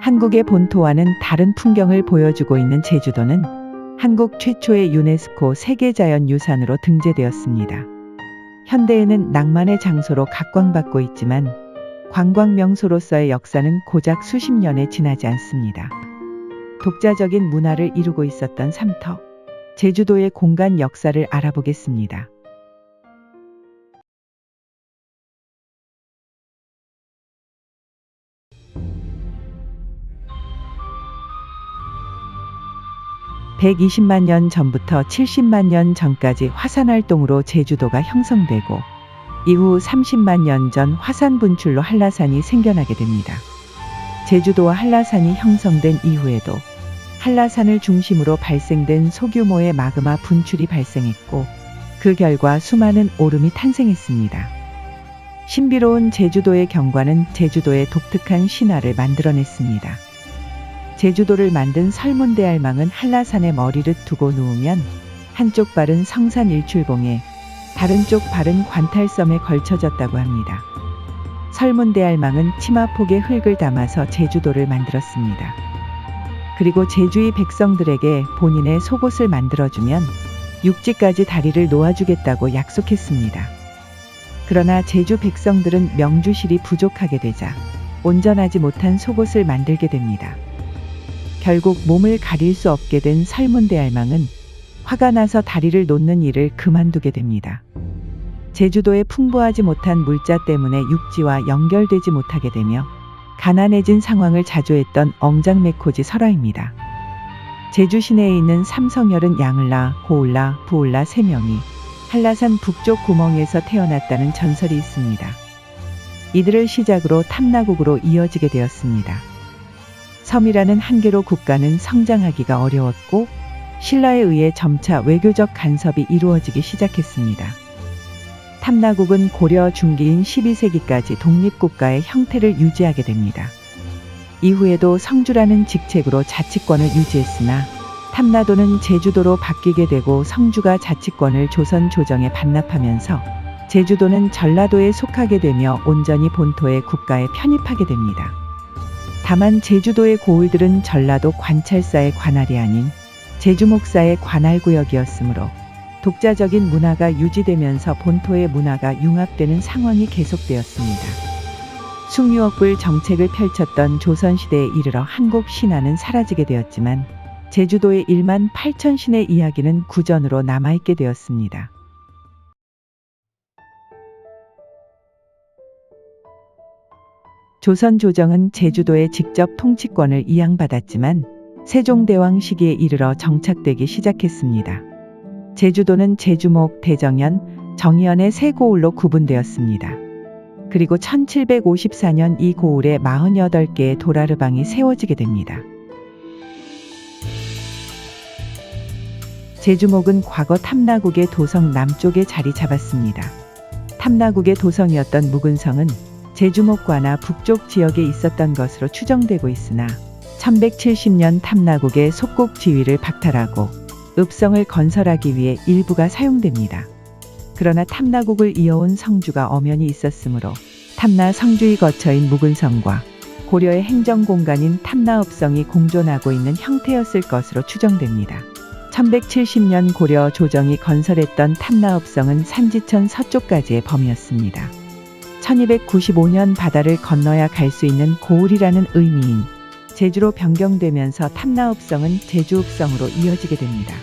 한국의 본토와는 다른 풍경을 보여주고 있는 제주도는 한국 최초의 유네스코 세계자연유산으로 등재되었습니다. 현대에는 낭만의 장소로 각광받고 있지만 관광 명소로서의 역사는 고작 수십 년에 지나지 않습니다. 독자적인 문화를 이루고 있었던 삼터, 제주도의 공간 역사를 알아보겠습니다. (120만 년) 전부터 (70만 년) 전까지 화산활동으로 제주도가 형성되고 이후 (30만 년) 전 화산 분출로 한라산이 생겨나게 됩니다. 제주도와 한라산이 형성된 이후에도 한라산을 중심으로 발생된 소규모의 마그마 분출이 발생했고 그 결과 수많은 오름이 탄생했습니다. 신비로운 제주도의 경관은 제주도의 독특한 신화를 만들어냈습니다. 제주도를 만든 설문대알망은 한라산에 머리를 두고 누우면 한쪽 발은 성산 일출봉에 다른 쪽 발은 관탈섬에 걸쳐졌다고 합니다. 설문대알망은 치마폭에 흙을 담아서 제주도를 만들었습니다. 그리고 제주의 백성들에게 본인의 속옷을 만들어주면 육지까지 다리를 놓아주겠다고 약속했습니다. 그러나 제주 백성들은 명주실이 부족하게 되자 온전하지 못한 속옷을 만들게 됩니다. 결국 몸을 가릴 수 없게 된 설문대알망은 화가 나서 다리를 놓는 일을 그만두게 됩니다. 제주도의 풍부하지 못한 물자 때문에 육지와 연결되지 못하게 되며 가난해진 상황을 자초했던 엉장매코지 설화입니다. 제주 시내에 있는 삼성열은 양을라, 고을라, 부을라 3명이 한라산 북쪽 구멍에서 태어났다는 전설이 있습니다. 이들을 시작으로 탐나국으로 이어지게 되었습니다. 섬이라는 한계로 국가는 성장하기가 어려웠고 신라에 의해 점차 외교적 간섭이 이루어지기 시작했습니다. 탐나국은 고려 중기인 12세기까지 독립국가의 형태를 유지하게 됩니다. 이후에도 성주라는 직책으로 자치권을 유지했으나 탐나도는 제주도로 바뀌게 되고 성주가 자치권을 조선 조정에 반납하면서 제주도는 전라도에 속하게 되며 온전히 본토의 국가에 편입하게 됩니다. 다만 제주도의 고을들은 전라도 관찰사의 관할이 아닌 제주목사의 관할구역이었으므로 독자적인 문화가 유지되면서 본토의 문화가 융합되는 상황이 계속되었습니다. 숭유억불 정책을 펼쳤던 조선시대에 이르러 한국 신화는 사라지게 되었지만 제주도의 1만 8천 신의 이야기는 구전으로 남아있게 되었습니다. 조선 조정은 제주도의 직접 통치권을 이양받았지만 세종대왕 시기에 이르러 정착되기 시작했습니다. 제주도는 제주목, 대정연, 정연의 세 고을로 구분되었습니다. 그리고 1754년 이 고을에 48개의 도라르방이 세워지게 됩니다. 제주목은 과거 탐나국의 도성 남쪽에 자리 잡았습니다. 탐나국의 도성이었던 묵은성은 제주목과나 북쪽 지역에 있었던 것으로 추정되고 있으나 1170년 탐나국의 속국 지위를 박탈하고 읍성을 건설하기 위해 일부가 사용됩니다. 그러나 탐나국을 이어온 성주가 엄연히 있었으므로 탐나 성주의 거처인 묵은성과 고려의 행정공간인 탐나읍성이 공존하고 있는 형태였을 것으로 추정됩니다. 1170년 고려 조정이 건설했던 탐나읍성은 산지천 서쪽까지의 범위였습니다. 1295년 바다를 건너야 갈 수 있는 고을이라는 의미인 제주로 변경되면서 탐나읍성은 제주읍성으로 이어지게 됩니다.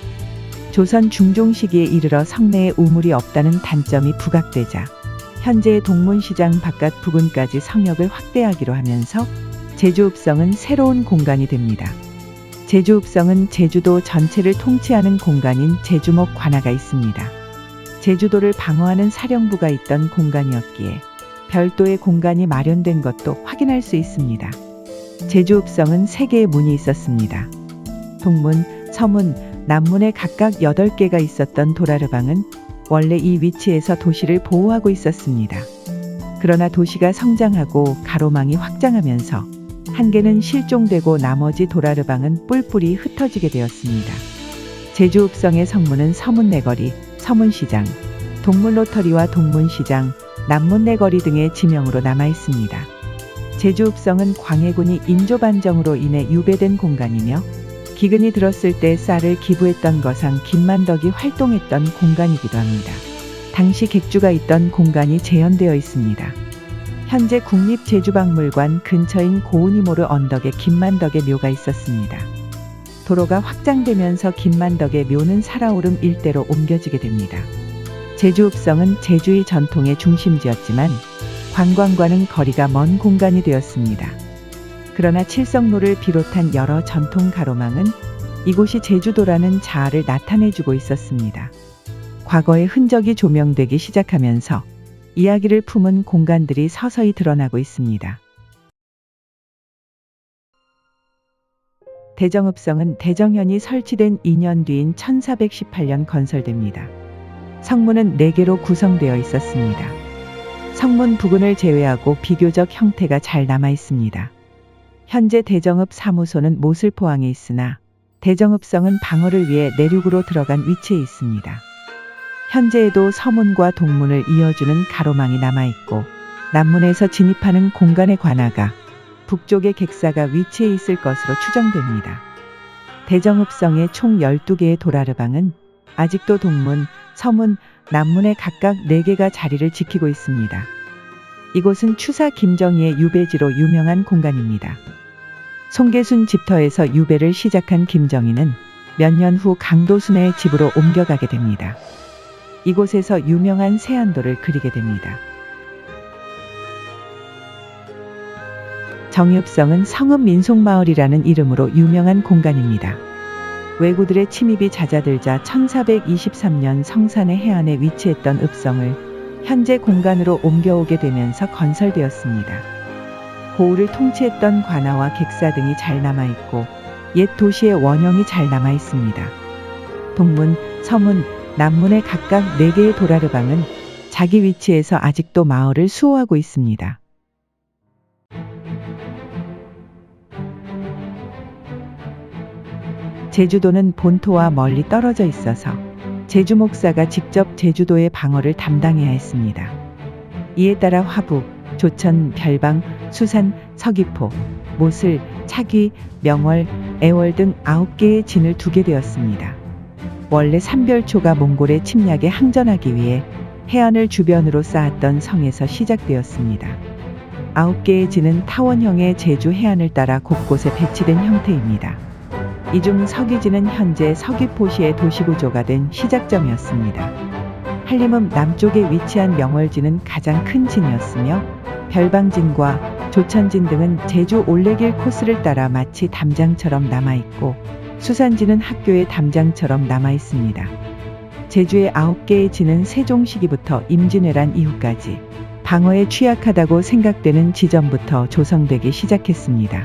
조선 중종 시기에 이르러 성내에 우물이 없다는 단점이 부각되자 현재의 동문시장 바깥 부근까지 성역을 확대하기로 하면서 제주읍성은 새로운 공간이 됩니다. 제주읍성은 제주도 전체를 통치하는 공간인 제주목 관하가 있습니다. 제주도를 방어하는 사령부가 있던 공간이었기에 별도의 공간이 마련된 것도 확인할 수 있습니다. 제주읍성은 3개의 문이 있었습니다. 동문, 서문, 남문에 각각 8개가 있었던 도라르방은 원래 이 위치에서 도시를 보호하고 있었습니다. 그러나 도시가 성장하고 가로망이 확장하면서 한 개는 실종되고 나머지 도라르방은 뿔뿔이 흩어지게 되었습니다. 제주읍성의 성문은 서문내거리, 서문시장, 동문로터리와 동문시장, 남문내거리 등의 지명으로 남아 있습니다. 제주읍성은 광해군이 인조반정으로 인해 유배된 공간이며 기근이 들었을 때 쌀을 기부했던 거상 김만덕이 활동했던 공간이기도 합니다. 당시 객주가 있던 공간이 재현되어 있습니다. 현재 국립제주박물관 근처인 고우니모르 언덕에 김만덕의 묘가 있었습니다. 도로가 확장되면서 김만덕의 묘는 살아오름 일대로 옮겨지게 됩니다. 제주읍성은 제주의 전통의 중심지였지만 관광과는 거리가 먼 공간이 되었습니다. 그러나 칠성로를 비롯한 여러 전통 가로망은 이곳이 제주도라는 자아를 나타내주고 있었습니다. 과거의 흔적이 조명되기 시작하면서 이야기를 품은 공간들이 서서히 드러나고 있습니다. 대정읍성은 대정현이 설치된 2년 뒤인 1418년 건설됩니다. 성문은 4개로 구성되어 있었습니다. 성문 부근을 제외하고 비교적 형태가 잘 남아 있습니다. 현재 대정읍 사무소는 모슬포항에 있으나 대정읍성은 방어를 위해 내륙으로 들어간 위치에 있습니다. 현재에도 서문과 동문을 이어주는 가로망이 남아있고 남문에서 진입하는 공간의 관하가 북쪽의 객사가 위치해 있을 것으로 추정됩니다. 대정읍성의 총 12개의 도라르방은 아직도 동문, 서문, 남문에 각각 4개가 자리를 지키고 있습니다. 이곳은 추사 김정희의 유배지로 유명한 공간입니다. 송계순 집터에서 유배를 시작한 김정희는 몇 년 후 강도순의 집으로 옮겨가게 됩니다. 이곳에서 유명한 세안도를 그리게 됩니다. 정읍성은 성읍 민속마을이라는 이름으로 유명한 공간입니다. 왜구들의 침입이 잦아들자 1423년 성산의 해안에 위치했던 읍성을 현재 공간으로 옮겨오게 되면서 건설되었습니다. 고을을 통치했던 관아와 객사 등이 잘 남아있고 옛 도시의 원형이 잘 남아있습니다. 동문, 서문, 남문의 각각 4개의 도라르방은 자기 위치에서 아직도 마을을 수호하고 있습니다. 제주도는 본토와 멀리 떨어져 있어서 제주 목사가 직접 제주도의 방어를 담당해야 했습니다. 이에 따라 화북, 조천, 별방, 수산, 서귀포, 모슬, 차귀, 명월, 애월 등 9개의 진을 두게 되었습니다. 원래 삼별초가 몽골의 침략에 항전하기 위해 해안을 주변으로 쌓았던 성에서 시작되었습니다. 9개의 진은 타원형의 제주 해안을 따라 곳곳에 배치된 형태입니다. 이 중 서귀진은 현재 서귀포시의 도시구조가 된 시작점이었습니다. 한림읍 남쪽에 위치한 명월진은 가장 큰 진이었으며 별방진과 조천진 등은 제주 올레길 코스를 따라 마치 담장처럼 남아있고 수산진은 학교의 담장처럼 남아있습니다. 제주의 9개의 진은 세종 시기부터 임진왜란 이후까지 방어에 취약하다고 생각되는 지점부터 조성되기 시작했습니다.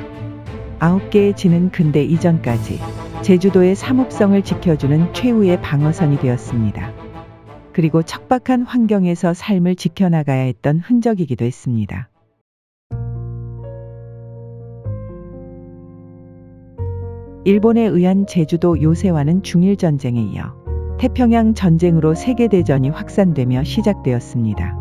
9개의 진은 근대 이전까지 제주도의 삼읍성을 지켜주는 최후의 방어선이 되었습니다. 그리고 척박한 환경에서 삶을 지켜나가야 했던 흔적이기도 했습니다. 일본에 의한 제주도 요새화는 중일전쟁에 이어 태평양 전쟁으로 세계대전이 확산되며 시작되었습니다.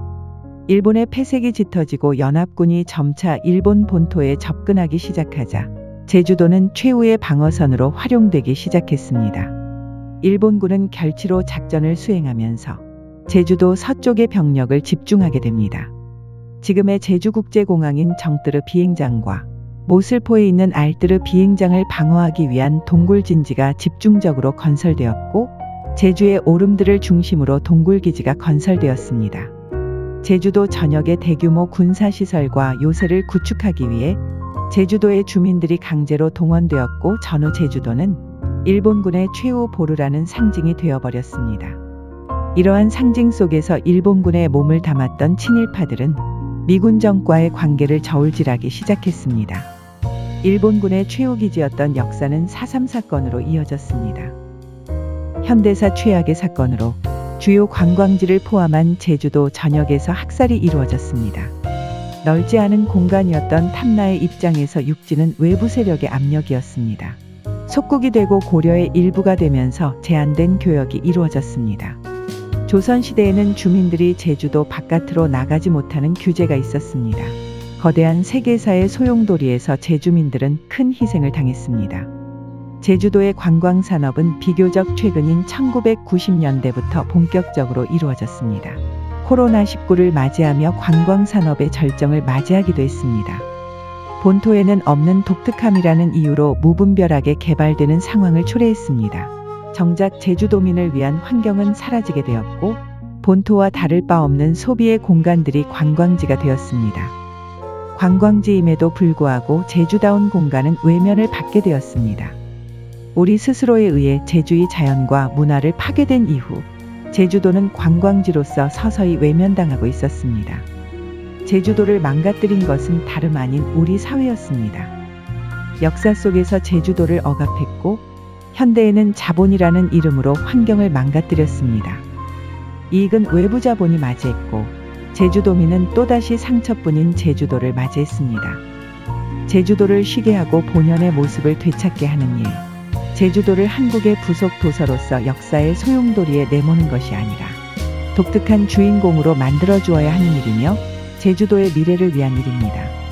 일본의 폐색이 짙어지고 연합군이 점차 일본 본토에 접근하기 시작하자 제주도는 최후의 방어선으로 활용되기 시작했습니다. 일본군은 결치로 작전을 수행하면서 제주도 서쪽의 병력을 집중하게 됩니다. 지금의 제주국제공항인 정뜨르 비행장과 모슬포에 있는 알뜨르 비행장을 방어하기 위한 동굴진지가 집중적으로 건설되었고 제주의 오름들을 중심으로 동굴기지가 건설되었습니다. 제주도 전역의 대규모 군사시설과 요새를 구축하기 위해 제주도의 주민들이 강제로 동원되었고 전후 제주도는 일본군의 최후 보루라는 상징이 되어버렸습니다. 이러한 상징 속에서 일본군의 몸을 담았던 친일파들은 미군 정과의 관계를 저울질하기 시작했습니다. 일본군의 최후기지였던 역사는 4.3 사건으로 이어졌습니다. 현대사 최악의 사건으로 주요 관광지를 포함한 제주도 전역에서 학살이 이루어졌습니다. 넓지 않은 공간이었던 탐나의 입장에서 육지는 외부 세력의 압력이었습니다. 속국이 되고 고려의 일부가 되면서 제한된 교역이 이루어졌습니다. 조선시대에는 주민들이 제주도 바깥으로 나가지 못하는 규제가 있었습니다. 거대한 세계사의 소용돌이에서 제주민들은 큰 희생을 당했습니다. 제주도의 관광산업은 비교적 최근인 1990년대부터 본격적으로 이루어졌습니다. 코로나19를 맞이하며 관광산업의 절정을 맞이하기도 했습니다. 본토에는 없는 독특함이라는 이유로 무분별하게 개발되는 상황을 초래했습니다. 정작 제주도민을 위한 환경은 사라지게 되었고 본토와 다를 바 없는 소비의 공간들이 관광지가 되었습니다. 관광지임에도 불구하고 제주다운 공간은 외면을 받게 되었습니다. 우리 스스로에 의해 제주의 자연과 문화를 파괴된 이후 제주도는 관광지로서 서서히 외면당하고 있었습니다. 제주도를 망가뜨린 것은 다름 아닌 우리 사회였습니다. 역사 속에서 제주도를 억압했고 현대에는 자본이라는 이름으로 환경을 망가뜨렸습니다. 이익은 외부 자본이 맞이했고 제주도민은 또다시 상처뿐인 제주도를 맞이했습니다. 제주도를 쉬게 하고 본연의 모습을 되찾게 하는 일. 제주도를 한국의 부속 도서로서 역사의 소용돌이에 내모는 것이 아니라 독특한 주인공으로 만들어 주어야 하는 일이며 제주도의 미래를 위한 일입니다.